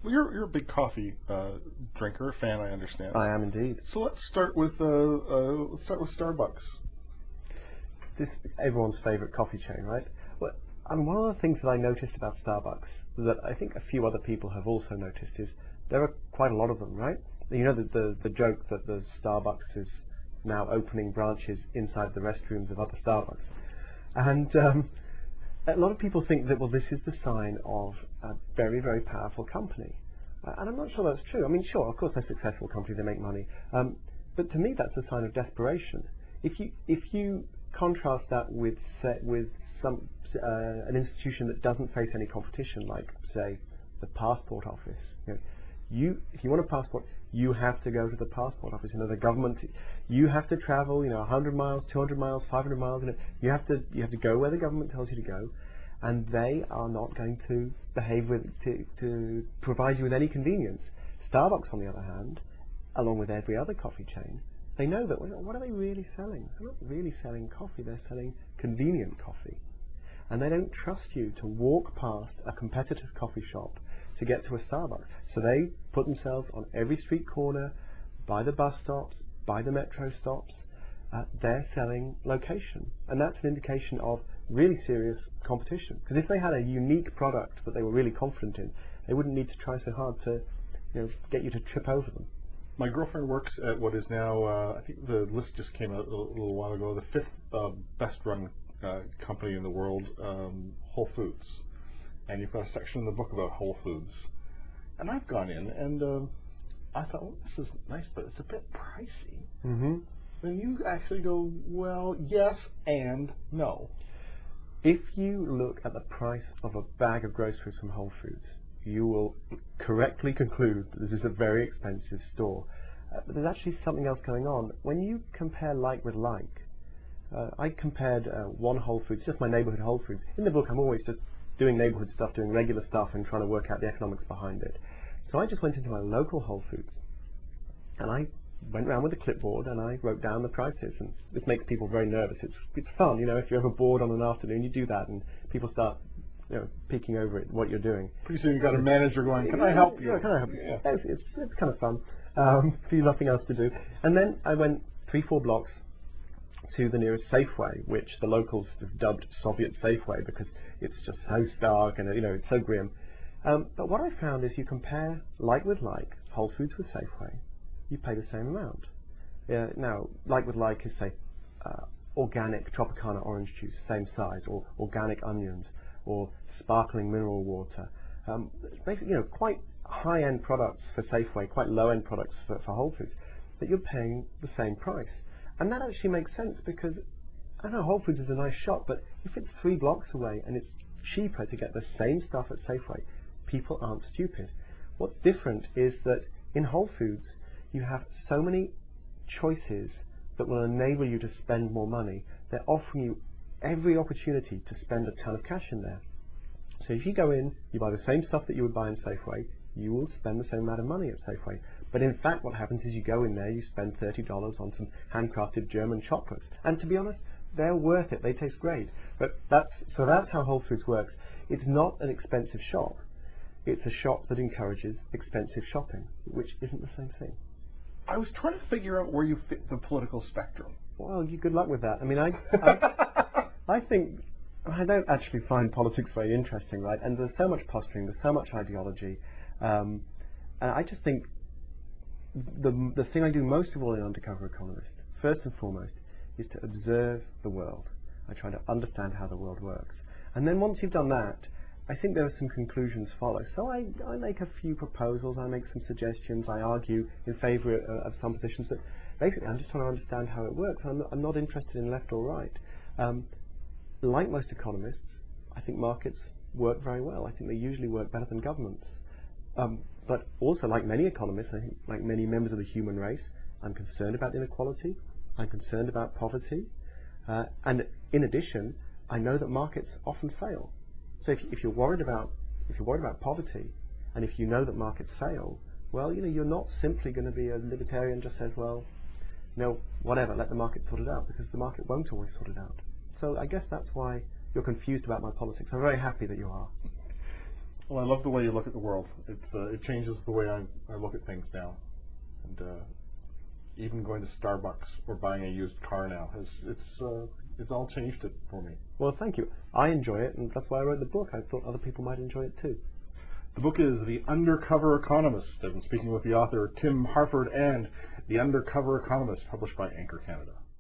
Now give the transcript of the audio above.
Well, you're a big coffee drinker, fan, I understand. I am indeed. So let's start with Starbucks. This everyone's favorite coffee chain, right? Well, I mean, one of the things that I noticed about Starbucks that I think a few other people have also noticed is there are quite a lot of them, right? You know the joke that the Starbucks is now opening branches inside the restrooms of other Starbucks, and a lot of people think that, well, this is the sign of a very, very powerful company. And I'm not sure that's true. I mean, sure, of course they're a successful company, they make money. But to me, that's a sign of desperation. If you contrast that with an institution that doesn't face any competition, like, say, the passport office, if you want a passport, you have to go to the passport office. The government, you have to travel, 100 miles, 200 miles, 500 miles. You have to go where the government tells you to go, and they are not going to behave to provide you with any convenience. Starbucks, on the other hand, along with every other coffee chain, they know that what are they really selling? They're not really selling coffee. They're selling convenient coffee, and they don't trust you to walk past a competitor's coffee shop to get to a Starbucks. So they put themselves on every street corner, by the bus stops, by the metro stops. They're selling location. And that's an indication of really serious competition. Because if they had a unique product that they were really confident in, they wouldn't need to try so hard to get you to trip over them. My girlfriend works at what is now, I think the list just came out a little while ago, the 5th best run company in the world, Whole Foods. And you've got a section in the book about Whole Foods. And I've gone in and I thought, well, this is nice, but it's a bit pricey. Mm-hmm. Then you actually go, well, yes and no. If you look at the price of a bag of groceries from Whole Foods, you will correctly conclude that this is a very expensive store. But there's actually something else going on. When you compare like with like, I compared one Whole Foods, just my neighborhood Whole Foods. In the book, I'm always just doing neighborhood stuff, doing regular stuff, and trying to work out the economics behind it. So I just went into my local Whole Foods, and I went around with a clipboard, and I wrote down the prices. And this makes people very nervous. It's fun, if you're ever bored on an afternoon, you do that, and people start, peeking over at what you're doing. Pretty soon you've got a manager going, can I help you? Yeah, can I help you? Yeah. It's kind of fun. If you have nothing else to do. And then I went 3-4 blocks to the nearest Safeway, which the locals have dubbed Soviet Safeway because it's just so stark and it's so grim. But what I found is you compare like with like, Whole Foods with Safeway, you pay the same amount. Now, like with like is, say, organic Tropicana orange juice, same size, or organic onions, or sparkling mineral water. Basically, quite high-end products for Safeway, quite low-end products for Whole Foods, but you're paying the same price. And that actually makes sense because, I know Whole Foods is a nice shop, but if it's 3 blocks away and it's cheaper to get the same stuff at Safeway, people aren't stupid. What's different is that in Whole Foods, you have so many choices that will enable you to spend more money. They're offering you every opportunity to spend a ton of cash in there. So if you go in, you buy the same stuff that you would buy in Safeway, you will spend the same amount of money at Safeway. But in fact, what happens is you go in there, you spend $30 on some handcrafted German chocolates. And to be honest, they're worth it. They taste great. But that's how Whole Foods works. It's not an expensive shop. It's a shop that encourages expensive shopping, which isn't the same thing. I was trying to figure out where you fit the political spectrum. Well, good luck with that. I mean, I think I don't actually find politics very interesting, right? And there's so much posturing, there's so much ideology. And I just think the thing I do most of all in Undercover Economist, first and foremost, is to observe the world. I try to understand how the world works. And then once you've done that, I think there are some conclusions follow. So I make a few proposals, I make some suggestions, I argue in favour of some positions, but basically I'm just trying to understand how it works. I'm not interested in left or right. Like most economists, I think markets work very well. I think they usually work better than governments. But also, like many economists, I think, like many members of the human race, I'm concerned about inequality, I'm concerned about poverty, and in addition, I know that markets often fail. So if you're worried about poverty, and if you know that markets fail, well, you're not simply going to be a libertarian just says, well, whatever, let the market sort it out, because the market won't always sort it out. So I guess that's why you're confused about my politics. I'm very happy that you are. Well, I love the way you look at the world. It changes the way I look at things now, and even going to Starbucks or buying a used car now it's all changed it for me. Well, thank you. I enjoy it, and that's why I wrote the book. I thought other people might enjoy it too. The book is The Undercover Economist. I've been speaking with the author Tim Harford, and The Undercover Economist, published by Anchor Canada.